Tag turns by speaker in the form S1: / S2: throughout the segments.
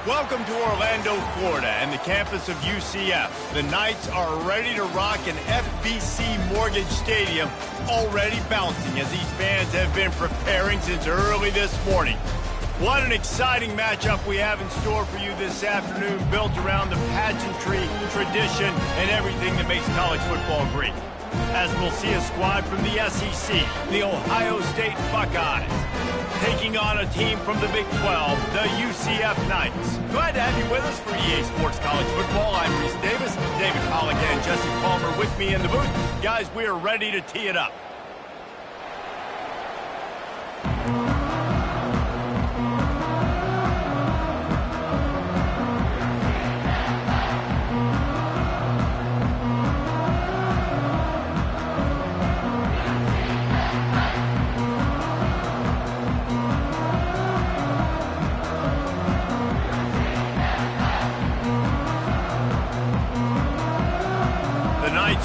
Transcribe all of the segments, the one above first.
S1: Welcome to Orlando, Florida, and the campus of UCF. The Knights are ready to rock an FBC Mortgage Stadium, already bouncing as these fans have been preparing since early this morning. What an exciting matchup we have in store for you this afternoon, built around the pageantry, tradition, and everything that makes college football great. As we'll see a squad from the SEC, the Ohio State Buckeyes, taking on a team from the Big 12, the UCF Knights. Glad to have you with us for EA Sports College Football. I'm Reese Davis, David Pollack and Jesse Palmer with me in the booth. Guys, we are ready to tee it up.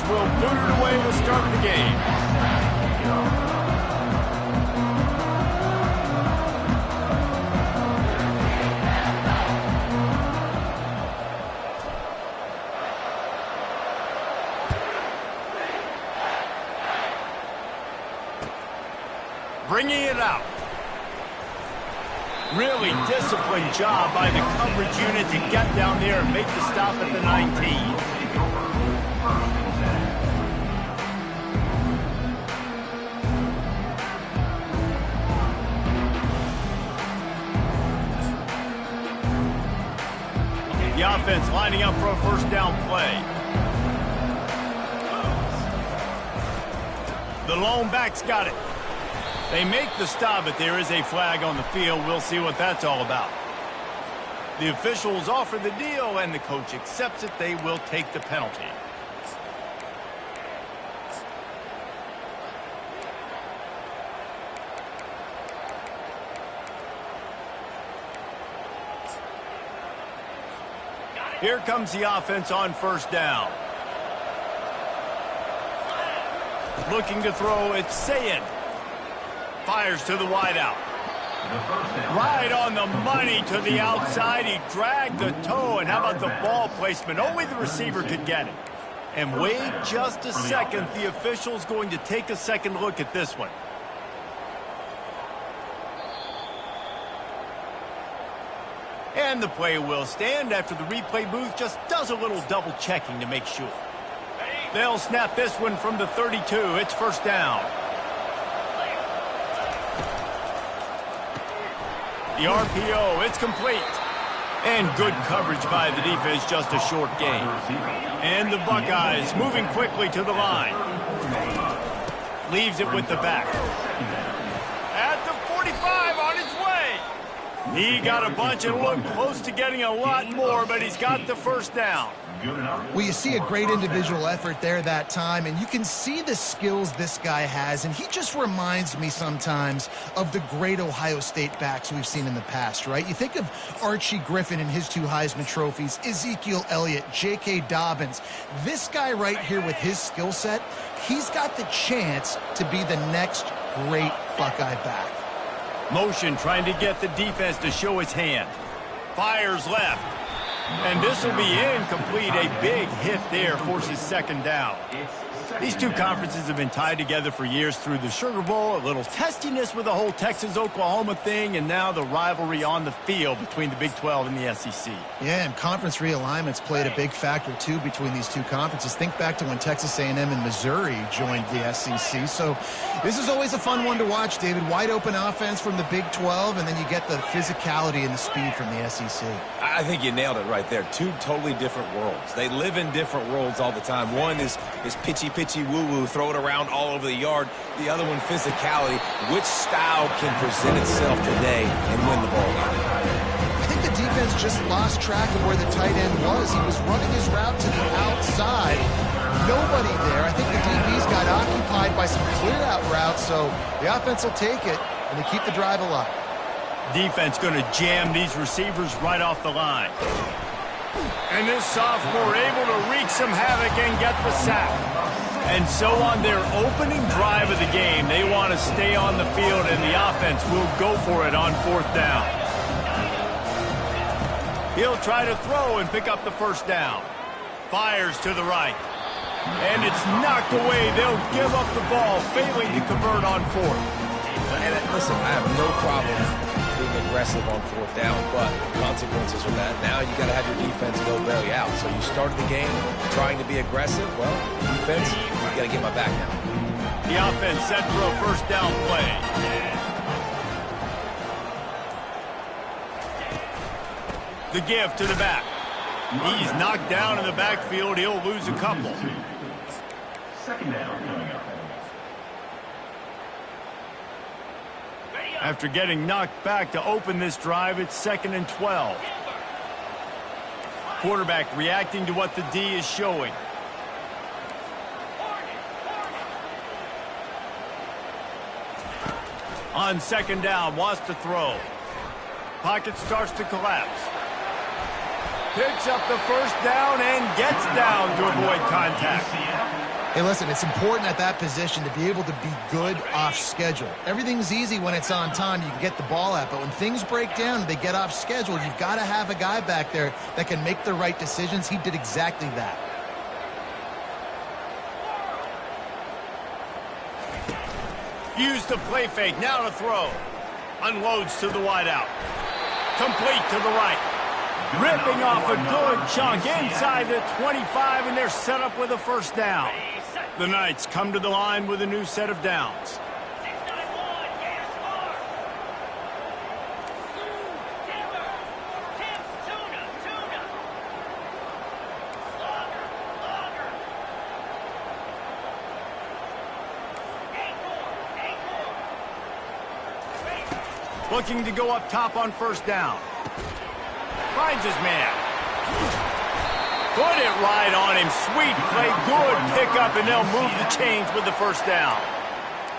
S1: Will boot it away to start the game. Bringing it out. Really disciplined job by the coverage unit to get down there and make the stop at the 19. The offense lining up for a first down play. The lone back's got it. They make the stop, but there is a flag on the field. We'll see what that's all about. The officials offer the deal, and the coach accepts it. They will take the penalty. Here comes the offense on first down. Looking to throw, it's Sayed. Fires to the wideout. Right on the money to the outside. He dragged the toe, and how about the ball placement? Only the receiver could get it. And wait just a second. The official's going to take a second look at this one. And the play will stand after the replay booth just does a little double checking to make sure. They'll snap this one from the 32. It's first down. The RPO, it's complete. And good coverage by the defense, just a short gain. And the Buckeyes moving quickly to the line. Leaves it with the back. At the 45, on his way. He got a bunch and looked close to getting a lot more, but he's got the first down.
S2: Well, you see a great individual effort there that time, and you can see the skills this guy has, and he just reminds me sometimes of the great Ohio State backs we've seen in the past, right? You think of Archie Griffin and his 2 Heisman trophies, Ezekiel Elliott, J.K. Dobbins. This guy right here with his skill set, he's got the chance to be the next great Buckeye back.
S1: Motion trying to get the defense to show his hand. Fires left. And this will be incomplete. A big hit there forces second down. These two conferences have been tied together for years through the Sugar Bowl, a little testiness with the whole Texas-Oklahoma thing, and now the rivalry on the field between the Big 12 and the SEC.
S2: Yeah, and conference realignments played a big factor, too, between these two conferences. Think back to when Texas A&M and Missouri joined the SEC. So this is always a fun one to watch, David. Wide open offense from the Big 12, and then you get the physicality and the speed from the SEC.
S3: I think you nailed it right there. Two totally different worlds. They live in different worlds all the time. One is pitchy woo-woo, throw it around all over the yard. The other one, physicality. Which style can present itself today and win the ball game?
S2: I think the defense just lost track of where the tight end was. He was running his route to the outside. Nobody there. I think the DBs got occupied by some clear-out routes, so the offense will take it, and they keep the drive alive.
S1: Defense going to jam these receivers right off the line. And this sophomore able to wreak some havoc and get the sack. And so on their opening drive of the game, they want to stay on the field, and the offense will go for it on fourth down. He'll try to throw and pick up the first down. Fires to the right. And it's knocked away. They'll give up the ball, failing to convert on fourth.
S3: And listen, I have no problem being aggressive on fourth down, but consequences are that. Now you got to have your defense go bail you out. So you started the game trying to be aggressive. Well, defense, you got to get my back now.
S1: The offense set for a first down play. The give to the back. He's knocked down in the backfield. He'll lose a couple.
S4: Second down coming up.
S1: After getting knocked back to open this drive, it's 2nd and 12. Quarterback reacting to what the D is showing. On 2nd down, wants to throw. Pocket starts to collapse. Picks up the first down and gets down to avoid contact.
S2: Hey, listen, it's important at that position to be able to be good off schedule. Everything's easy when it's on time. You can get the ball out. But when things break down, they get off schedule, you've got to have a guy back there that can make the right decisions. He did exactly that.
S1: Use the play fake. Now to throw. Unloads to the wideout. Complete to the right. Ripping off a good chunk inside the 25, and they're set up with a first down. The Knights come to the line with a new set of downs. Looking to go up top on first down. Finds his man. Put it right on him. Sweet play. Good pickup, and they'll move the chains with the first down.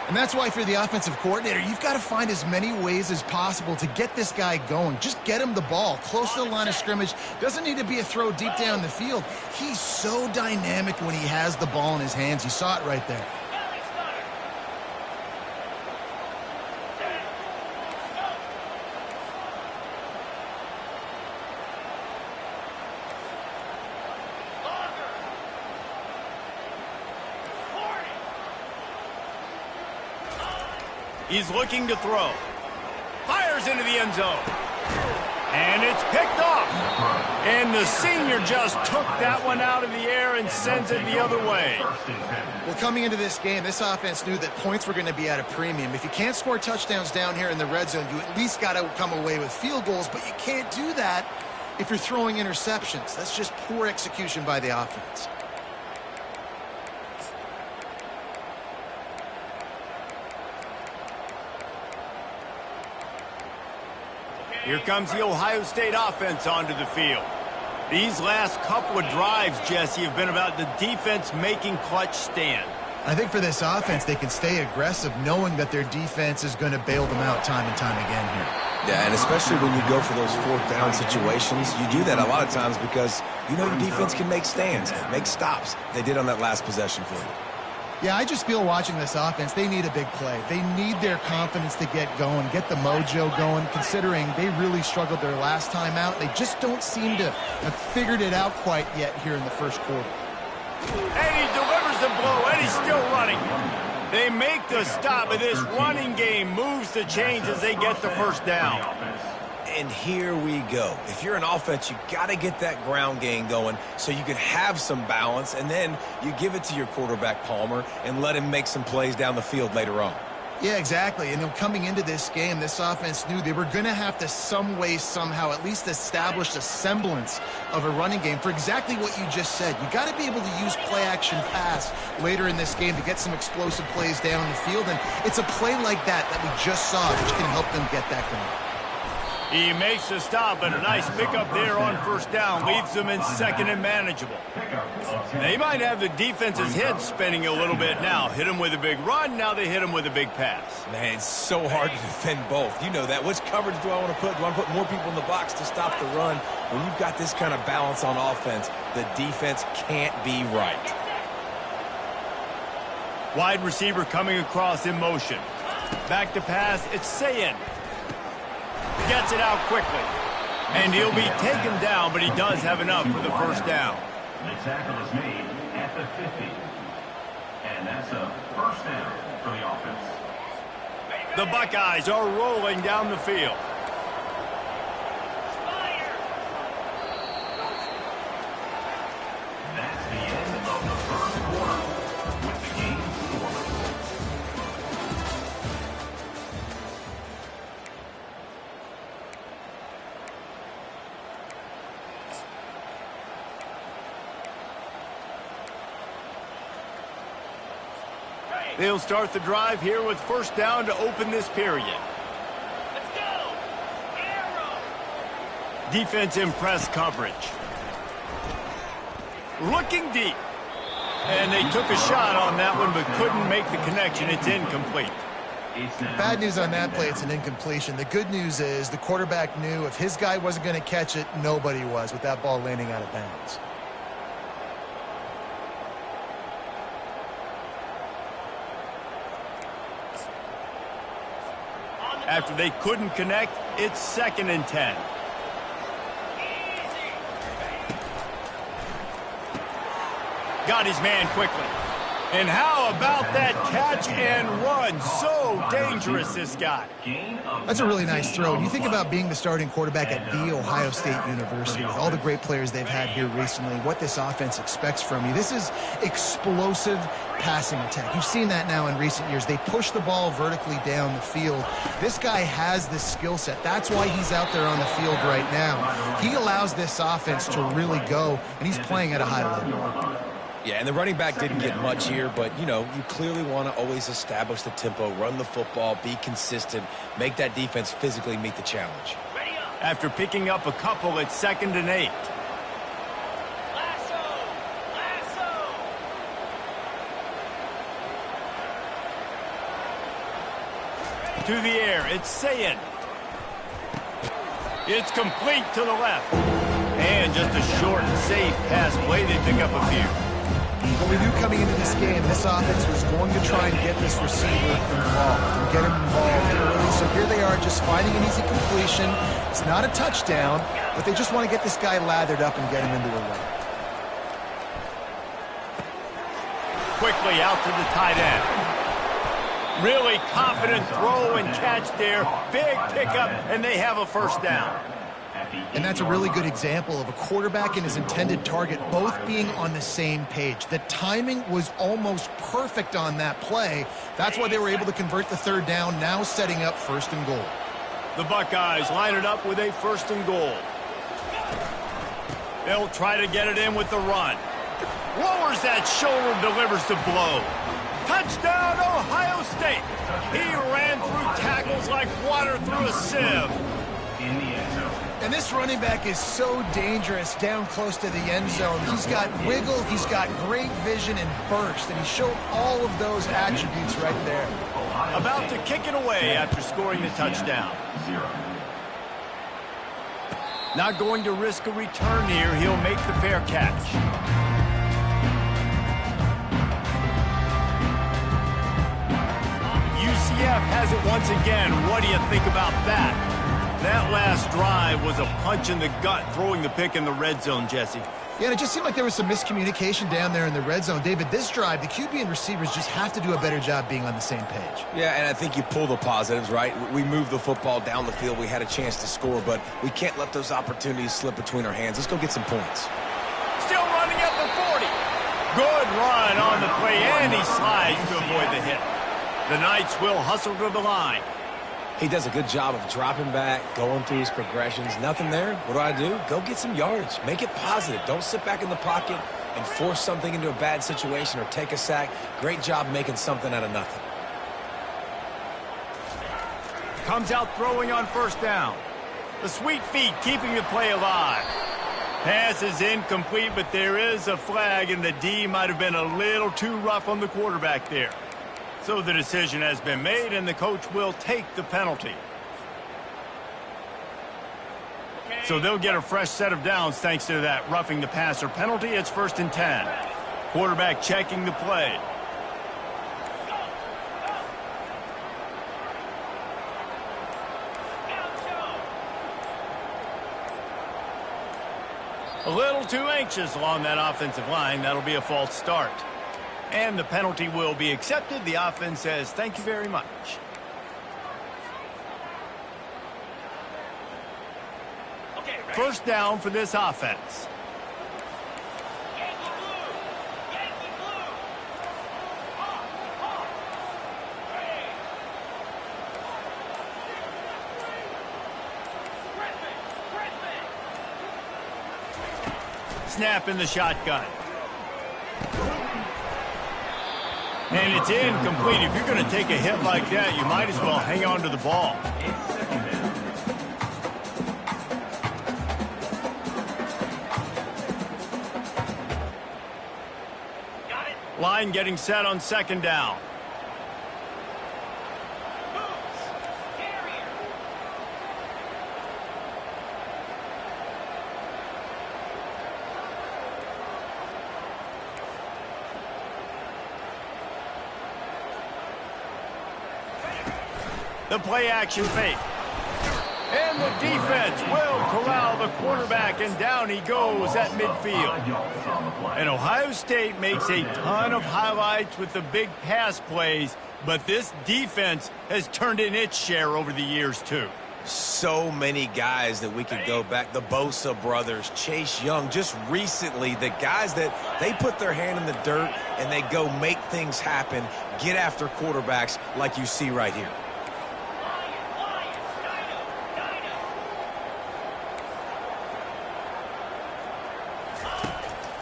S2: And that's why for the offensive coordinator, you've got to find as many ways as possible to get this guy going. Just get him the ball close to the line of scrimmage. Doesn't need to be a throw deep down the field. He's so dynamic when he has the ball in his hands. You saw it right there.
S1: He's looking to throw. Fires into the end zone. And it's picked off. And the senior just took that one out of the air and sends it the other way.
S2: Well, coming into this game, this offense knew that points were going to be at a premium. If you can't score touchdowns down here in the red zone, you at least got to come away with field goals, but you can't do that if you're throwing interceptions. That's just poor execution by the offense.
S1: Here comes the Ohio State offense onto the field. These last couple of drives, Jesse, have been about the defense making clutch stand.
S2: I think for this offense, they can stay aggressive knowing that their defense is going to bail them out time and time again here.
S3: Yeah, and especially when you go for those fourth down situations, you do that a lot of times because you know your defense can make stands, make stops. They did on that last possession for you.
S2: Yeah, I just feel watching this offense, they need a big play. They need their confidence to get going, get the mojo going, considering they really struggled their last time out. They just don't seem to have figured it out quite yet here in the first quarter.
S1: And he delivers the blow, and he's still running. They make the stop, but this running game moves the chains as they get the first down.
S3: And here we go. If you're an offense, you got to get that ground game going so you can have some balance, and then you give it to your quarterback, Palmer, and let him make some plays down the field later on.
S2: Yeah, exactly. And coming into this game, this offense knew they were going to have to some way, somehow, at least establish a semblance of a running game for exactly what you just said. You got to be able to use play-action pass later in this game to get some explosive plays down the field, and it's a play like that that we just saw which can help them get that going.
S1: He makes the stop, and a nice pickup there on first down. Leaves them in second and manageable. They might have the defense's head spinning a little bit now. Hit him with a big run, now they hit him with a big pass.
S3: Man, it's so hard to defend both. You know that. Which coverage do I want to put? Do I want to put more people in the box to stop the run? When you've got this kind of balance on offense, the defense can't be right.
S1: Wide receiver coming across in motion. Back to pass, it's Sayin. Gets it out quickly. And he'll be taken down, but he does have enough for the first down.
S4: The tackle is made at the 50. And that's a first down for the offense.
S1: The Buckeyes are rolling down the field.
S4: That's the end of the first quarter with the game scoreless.
S1: They'll start the drive here with first down to open this period.
S5: Let's go! Arrow!
S1: Defense in press coverage. Looking deep. And they took a shot on that one but couldn't make the connection. It's incomplete.
S2: Bad news on that play, it's an incompletion. The good news is the quarterback knew if his guy wasn't going to catch it, nobody was with that ball landing out of bounds.
S1: After they couldn't connect, it's 2nd and 10. Got his man quickly. And how about that catch and run? So dangerous, this guy.
S2: That's a really nice throw. When you think about being the starting quarterback at The Ohio State University, with all the great players they've had here recently, what this offense expects from you, this is explosive passing attack. You've seen that now in recent years. They push the ball vertically down the field. This guy has this skill set. That's why he's out there on the field right now. He allows this offense to really go, and he's playing at a high level.
S3: Yeah, and the running back didn't get much here, but, you know, you clearly want to always establish the tempo, run the football, be consistent, make that defense physically meet the challenge.
S1: After picking up a couple, it's 2nd and 8.
S5: Lasso! Lasso!
S1: To the air, it's Sayin. It's complete to the left. And just a short and safe pass play. They pick up a few.
S2: What we knew coming into this game, this offense was going to try and get this receiver involved and get him involved early. So here they are just finding an easy completion. It's not a touchdown, but they just want to get this guy lathered up and get him into a lane.
S1: Quickly out to the tight end. Really confident throw and catch there. Big pickup, and they have a first down.
S2: And that's a really good example of a quarterback and his intended target both being on the same page. The timing was almost perfect on that play. That's why they were able to convert the 3rd down, now setting up 1st and goal.
S1: The Buckeyes line it up with a 1st and goal. They'll try to get it in with the run. Lowers that shoulder, delivers the blow. Touchdown, Ohio State. He ran through tackles like water through a sieve.
S4: In the end zone.
S2: And this running back is so dangerous down close to the end zone. He's got wiggle, he's got great vision and burst, and he showed all of those attributes right there.
S1: About to kick it away after scoring the touchdown.
S4: 0.
S1: Not going to risk a return here. He'll make the fair catch. UCF has it once again. What do you think about that? That last drive was a punch in the gut, throwing the pick in the red zone, Jesse.
S2: Yeah, and it just seemed like there was some miscommunication down there in the red zone. David, this drive, the QB and receivers just have to do a better job being on the same page.
S3: Yeah, and I think you pull the positives, right? We moved the football down the field. We had a chance to score, but we can't let those opportunities slip between our hands. Let's go get some points.
S1: Still running at the 40. Good run on the play, and he slides to avoid the hit. The Knights will hustle to the line.
S3: He does a good job of dropping back, going through his progressions. Nothing there. What do? Go get some yardage. Make it positive. Don't sit back in the pocket and force something into a bad situation or take a sack. Great job making something out of nothing.
S1: Comes out throwing on 1st down. The sweet feet keeping the play alive. Pass is incomplete, but there is a flag, and the D might have been a little too rough on the quarterback there. So the decision has been made, and the coach will take the penalty. So they'll get a fresh set of downs thanks to that roughing the passer penalty. It's 1st and 10. Quarterback checking the play. A little too anxious along that offensive line. That'll be a false start. And the penalty will be accepted. The offense says thank you very much.
S5: Okay, ready?
S1: First down for this offense.
S5: Yankee blue! Yankee blue! Off! Ready! Griffin!
S1: Snap in the shotgun. And it's incomplete. If you're going to take a hit like that, you might as well hang on to the ball.
S4: It's second down.
S5: Got it!
S1: Line getting set on second down.
S5: Boots! Carrier!
S1: The play action fake. And the defense will corral the quarterback, and down he goes at midfield.
S4: 5 yards on the play.
S1: And Ohio State makes a ton of highlights with the big pass plays, but this defense has turned in its share over the years, too.
S3: So many guys that we could go back. The Bosa brothers, Chase Young, just recently, the guys that they put their hand in the dirt and they go make things happen, get after quarterbacks like you see right here.
S5: Lions! Dino!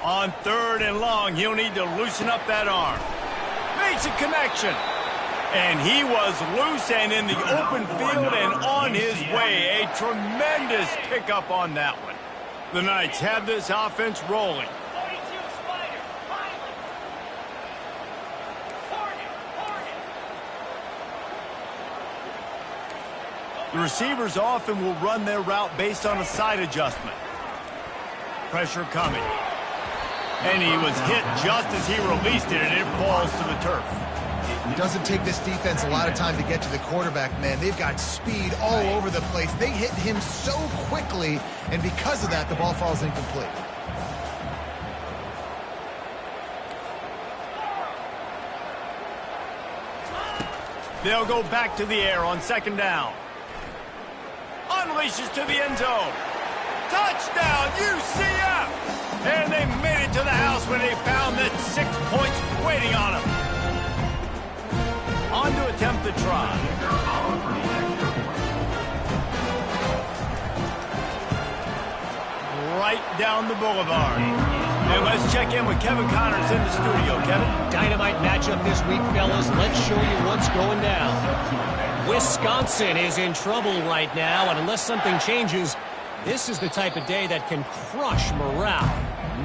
S1: On third and long, he'll need to loosen up that arm. Makes a connection. And he was loose and in the open field and on his way. A tremendous pickup on that one. The Knights have this offense rolling.
S5: 42 Spider! Pilot! Hornet!
S1: The receivers often will run their route based on a side adjustment. Pressure coming. And he was hit just as he released it, and it falls to the turf.
S2: It doesn't take this defense a lot of time to get to the quarterback, man. They've got speed all over the place. They hit him so quickly, and because of that, the ball falls incomplete.
S1: They'll go back to the air on second down. Unleashes to the end zone. Touchdown, UCF! And they made it to the house when they found that 6 points waiting on them. On to attempt the try. Right down the boulevard. And let's check in with Kevin Connors in the studio. Kevin?
S6: Dynamite matchup this week, fellas. Let's show you what's going down. Wisconsin is in trouble right now, and unless something changes, this is the type of day that can crush morale.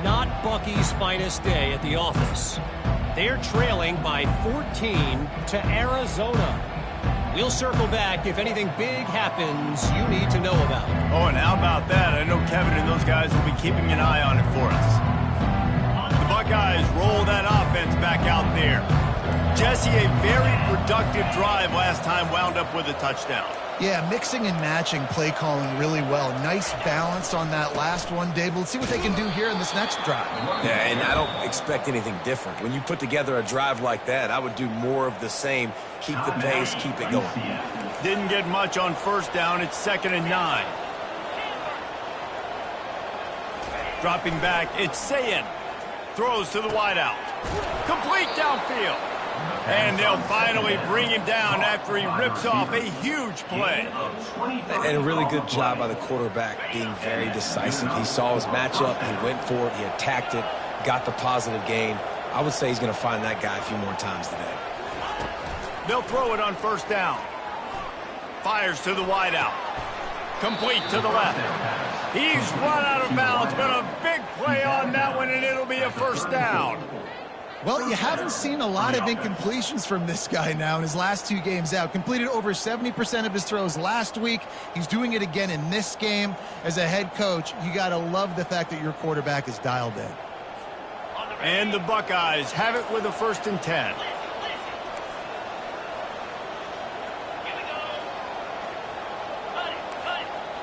S6: Not Bucky's finest day at the office. They're trailing by 14 to Arizona. We'll circle back if anything big happens you need to know about.
S1: Oh, and how about that? I know Kevin and those guys will be keeping an eye on it for us. The Buckeyes roll that offense back out there. Jesse, a very productive drive last time, wound up with a touchdown.
S2: Yeah, mixing and matching play calling really well. Nice balance on that last one, Dave. Let's see what they can do here in this next drive.
S3: Yeah, and I don't expect anything different. When you put together a drive like that, I would do more of the same. Keep the pace, keep it going.
S1: Didn't get much on first down. It's 2nd and 9. Dropping back, it's Sayin. Throws to the wideout. Complete downfield. And they'll finally bring him down after he rips off a huge play.
S3: And a really good job by the quarterback being very decisive. He saw his matchup, he went for it, he attacked it, got the positive gain. I would say he's going to find that guy a few more times today.
S1: They'll throw it on first down. Fires to the wideout. Complete to the left. He's run out of bounds, but a big play on that one, and it'll be a first down.
S2: Well, you haven't seen a lot of incompletions from this guy now in his last 2 games out. Completed over 70% of his throws last week. He's doing it again in this game. As a head coach, you got to love the fact that your quarterback is dialed in.
S1: And the Buckeyes have it with a 1st and 10.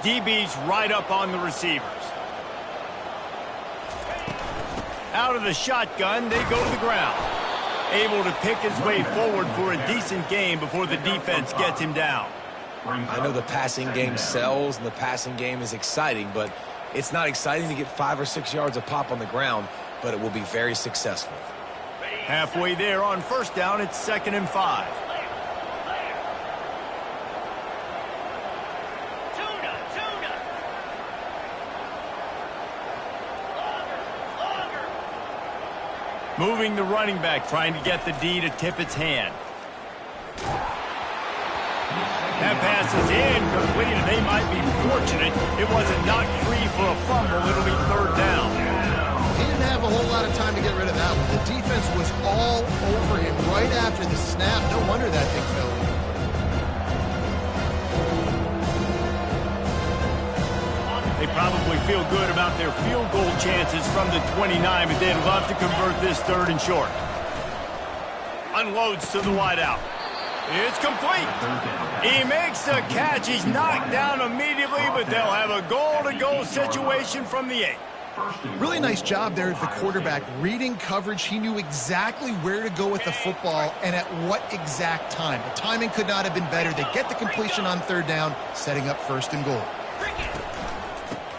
S1: DB's right up on the receivers. Out of the shotgun, they go to the ground. Able to pick his way forward for a decent game before the defense gets him down.
S3: I know the passing game sells and the passing game is exciting, but it's not exciting to get 5 or 6 yards of pop on the ground, but it will be very successful.
S1: Halfway there on first down, it's 2nd and 5. Moving the running back, trying to get the D to tip its hand. That pass is incomplete, and they might be fortunate it wasn't knocked free for a fumble. It'll be 3rd down.
S2: He didn't have a whole lot of time to get rid of that one. The defense was all over him right after the snap. No wonder that thing fell in.
S1: They probably feel good about their field goal chances from the 29, but they'd love to convert this 3rd and short. Unloads to the wideout. It's complete. He makes the catch. He's knocked down immediately, but they'll have a goal-to-goal situation from the 8.
S2: Really nice job there of the quarterback. Reading coverage, he knew exactly where to go with the football and at what exact time. The timing could not have been better. They get the completion on 3rd down, setting up 1st and goal.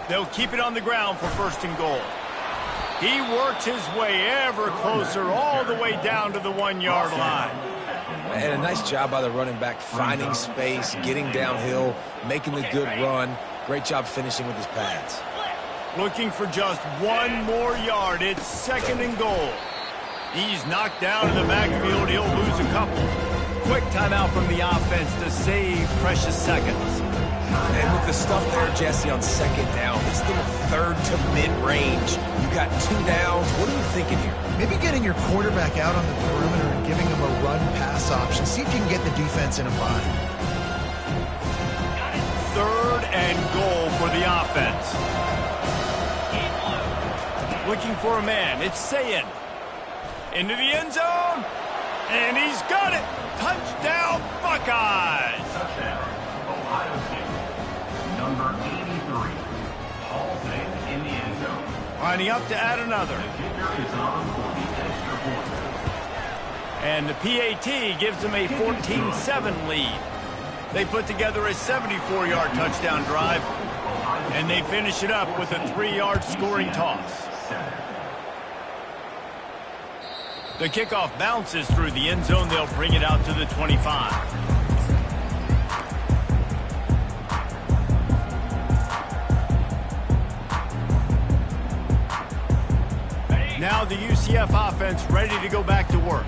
S1: They'll keep it on the ground for 1st and goal. He works his way ever closer all the way down to the 1-yard line.
S3: And a nice job by the running back, finding space, getting downhill, making the good run. Great job finishing with his pads.
S1: Looking for just 1 more yard. It's 2nd and goal. He's knocked down in the backfield. He'll lose a couple. Quick timeout from the offense to save precious seconds.
S3: And with the stuff there, Jesse, on 2nd down, this little 3rd to mid-range, you got 2 downs. What are you thinking here?
S2: Maybe getting your quarterback out on the perimeter and giving him a run-pass option. See if you can get the defense in a bind.
S1: 3rd and goal for the offense. Looking for a man. It's Sayin. Into the end zone. And he's got it. Touchdown, Buckeyes.
S4: Touchdown, Ohio State. Number 83, Halsey in the end zone.
S1: Lining up to add another.
S4: The kicker is on for the extra point.
S1: And the PAT gives them a 14-7 lead. They put together a 74-yard touchdown drive, and they finish it up with a 3-yard scoring toss. The kickoff bounces through the end zone. They'll bring it out to the 25. Now the UCF offense ready to go back to work.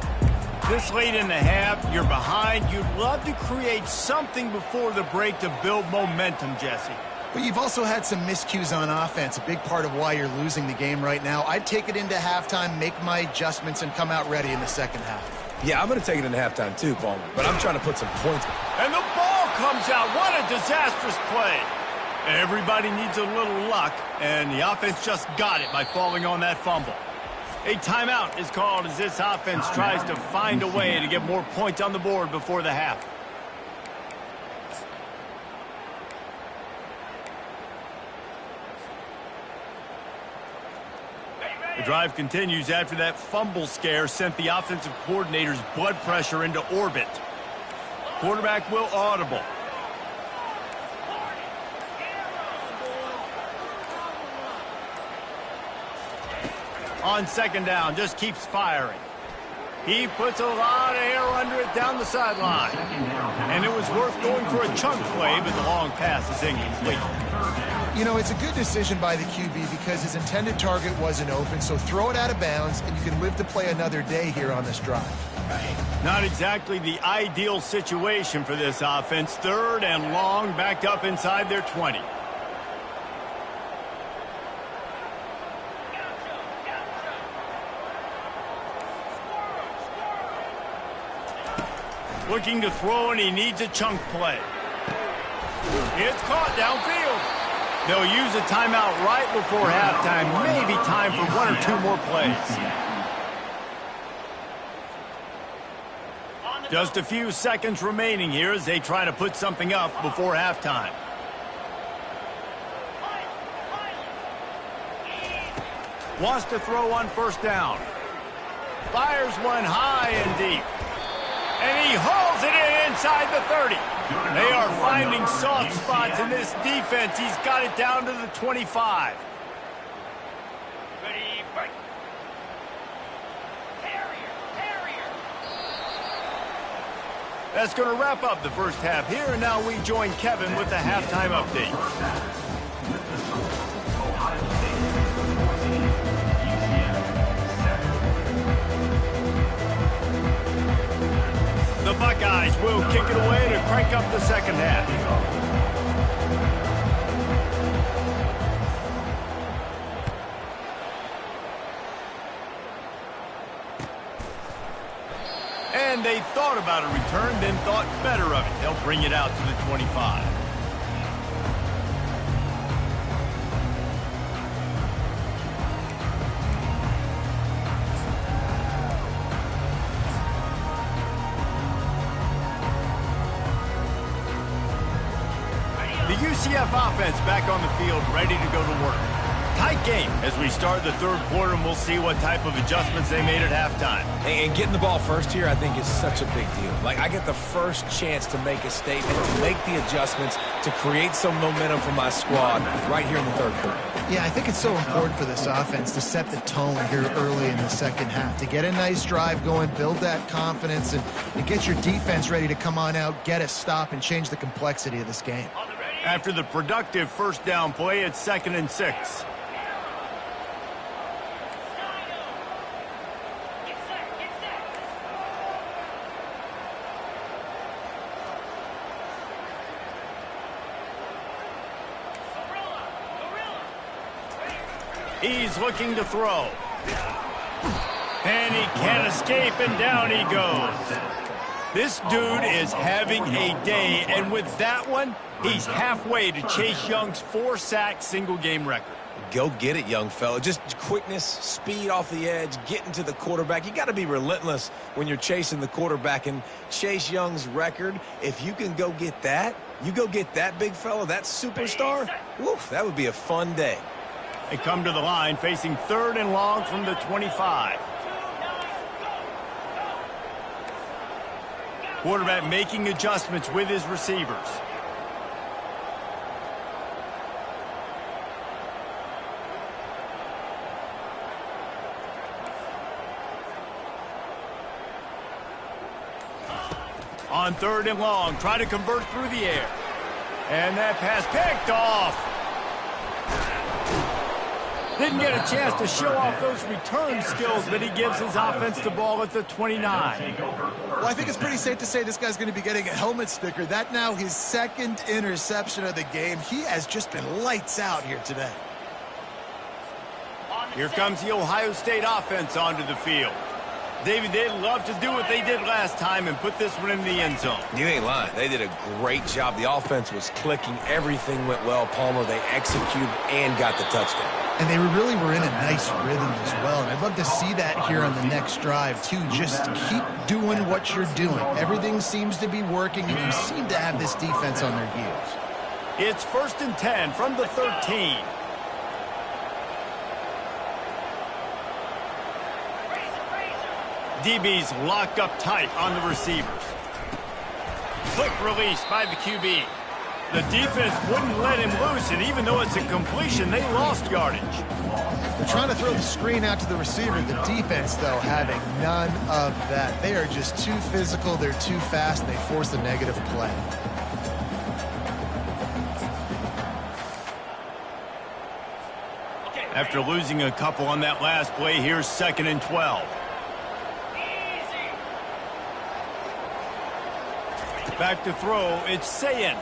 S1: This late in the half, you're behind. You'd love to create something before the break to build momentum, Jesse.
S2: But you've also had some miscues on offense, a big part of why you're losing the game right now. I'd take it into halftime, make my adjustments, and come out ready in the 2nd half.
S3: Yeah, I'm going to take it into halftime too, Palmer, but I'm trying to put some points.
S1: And the ball comes out. What a disastrous play. Everybody needs a little luck, and the offense just got it by falling on that fumble. A timeout is called as this offense tries to find a way to get more points on the board before the half. The drive continues after that fumble scare sent the offensive coordinator's blood pressure into orbit. Quarterback will audible. On 2nd down, just keeps firing. He puts a lot of air under it down the sideline. And it was worth going for a chunk play, but the long pass is incomplete.
S2: You know, it's a good decision by the QB because his intended target wasn't open, so throw it out of bounds, and you can live to play another day here on this drive.
S1: Not exactly the ideal situation for this offense. 3rd and long, backed up inside their 20. Looking to throw, and he needs a chunk play. It's caught downfield. They'll use a timeout right before halftime. Maybe time for 1 or 2 more plays. Just a few seconds remaining here as they try to put something up before halftime. Wants to throw on first down. Fires one high and deep. And he hauls it in inside the 30. They are finding soft spots in this defense. He's got it down to the 25.
S5: Ready, fight. Terrier.
S1: That's going to wrap up the first half here, and now we join Kevin with the halftime update.
S4: Ohio State 14, UCF 7.
S1: The Buckeyes will kick it away to crank up the second half. And they thought about a return, then thought better of it. They'll bring it out to the 25. The UCF offense back on the field, ready to go to work. Tight game as we start the third quarter, and we'll see what type of adjustments they made at halftime.
S3: And getting the ball first here, I think, is such a big deal. Like, I get the first chance to make a statement, to make the adjustments, to create some momentum for my squad right here in the third quarter.
S2: Yeah, I think it's so important for this offense to set the tone here early in the second half, to get a nice drive going, build that confidence, and get your defense ready to come on out, get a stop, and change the complexity of this game.
S1: After the productive first down play, it's 2nd and 6. He's looking to throw. And he can't escape, and down he goes. This dude is having a day, and with that one, he's halfway to Chase Young's 4-sack single-game record.
S3: Go get it, young fella. Just quickness, speed off the edge, getting to the quarterback. You got to be relentless when you're chasing the quarterback. And Chase Young's record, if you can go get that, you go get that big fella, that superstar, woof, that would be a fun day.
S1: They come to the line facing 3rd and long from the 25. Quarterback making adjustments with his receivers. On 3rd and long, try to convert through the air. And that pass picked off. Didn't get a chance to show off those return skills, but he gives his offense the ball at the 29.
S2: Well, I think it's pretty safe to say this guy's going to be getting a helmet sticker. That now his 2nd interception of the game. He has just been lights out here today.
S1: Here comes the Ohio State offense onto the field. David, they'd love to do what they did last time and put this one in the end zone.
S3: You ain't lying. They did a great job. The offense was clicking. Everything went well, Palmer. They executed and got the touchdown.
S2: And they really were in a nice rhythm as well. And I'd love to see that here on the next drive, too. Just keep doing what you're doing. Everything seems to be working, and you seem to have this defense on their heels.
S1: It's 1st and 10 from the 13. DB's locked up tight on the receivers. Quick release by the QB. The defense wouldn't let him loose, and even though it's a completion, they lost yardage.
S2: They're trying to throw the screen out to the receiver. The defense, though, having none of that. They are just too physical, they're too fast, and they force a negative play.
S1: After losing a couple on that last play, here's 2nd and 12. Back to throw, it's Sayin.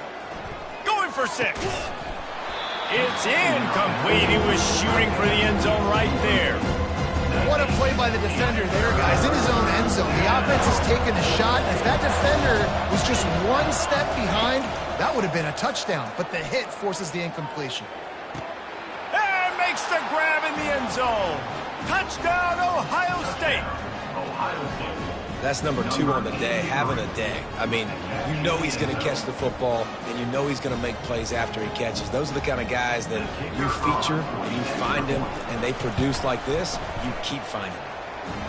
S1: Going for 6. It's incomplete. He was shooting for the end zone right there.
S2: What a play by the defender there, guys. In his own end zone. The offense has taken a shot. If that defender was just one step behind, that would have been a touchdown. But the hit forces the incompletion.
S1: And makes the grab in the end zone. Touchdown, Ohio State.
S4: Ohio State.
S3: That's number 2 on the day, having a day. I mean, you know he's going to catch the football, and you know he's going to make plays after he catches. Those are the kind of guys that you feature, and you find them, and they produce like this, you keep finding them.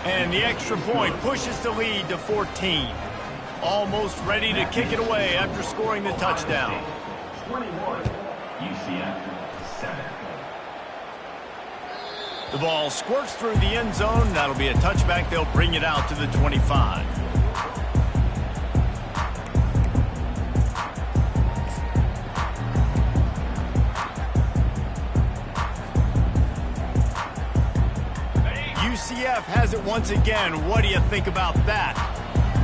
S1: And the extra point pushes the lead to 14. Almost ready to kick it away after scoring the touchdown.
S4: 21, UCF 7.
S1: The ball squirts through the end zone. That'll be a touchback. They'll bring it out to the 25. UCF has it once again. What do you think about that?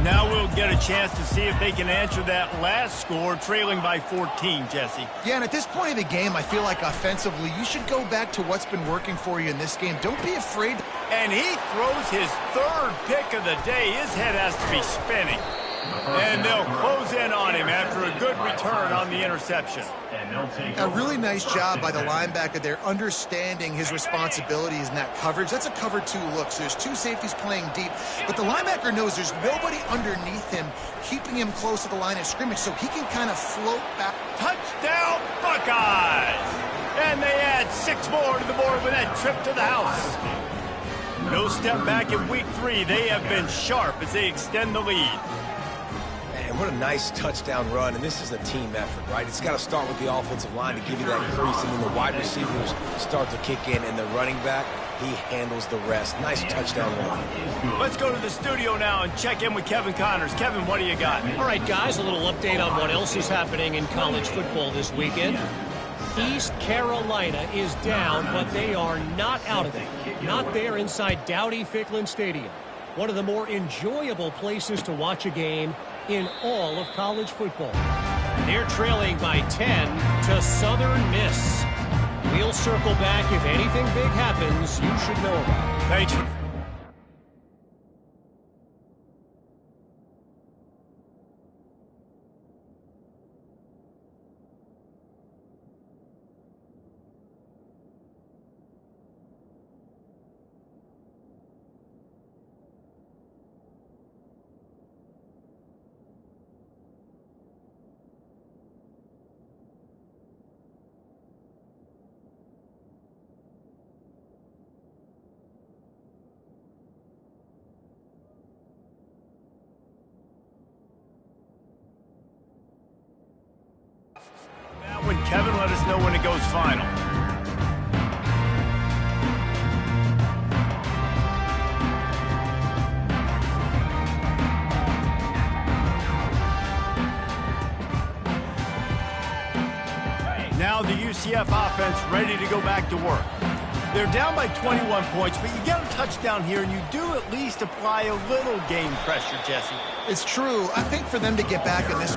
S1: Now we'll get a chance to see if they can answer that last score, trailing by 14, Jesse.
S2: Yeah, and at this point of the game, I feel like offensively, you should go back to what's been working for you in this game. Don't be afraid.
S1: And he throws his 3rd pick of the day. His head has to be spinning. And they'll close in on him after a good return on the interception.
S2: A really nice job by the linebacker there, understanding his responsibilities in that coverage. That's a cover 2 look, so there's 2 safeties playing deep. But the linebacker knows there's nobody underneath him, keeping him close to the line of scrimmage, so he can kind of float back.
S1: Touchdown, Buckeyes! And they add 6 more to the board with that trip to the house. No step back in week 3. They have been sharp as they extend the lead.
S3: And what a nice touchdown run, and this is a team effort, right? It's got to start with the offensive line to give you that crease, and then the wide receivers start to kick in, and the running back, he handles the rest. Nice touchdown run.
S1: Let's go to the studio now and check in with Kevin Connors. Kevin, what do you got?
S6: All right, guys, a little update on what else is happening in college football this weekend. East Carolina is down, but they are not out of it. Not there inside Dowdy-Ficklin Stadium. One of the more enjoyable places to watch a game in all of college football. They're trailing by 10 to Southern Miss. We'll circle back if anything big happens you should know about.
S1: Thank you. When Kevin let us know when it goes final. Now the UCF offense ready to go back to work. They're down by 21 points, but you get a touchdown here, and you do at least apply a little game pressure, Jesse.
S2: It's true. I think for them to get back in this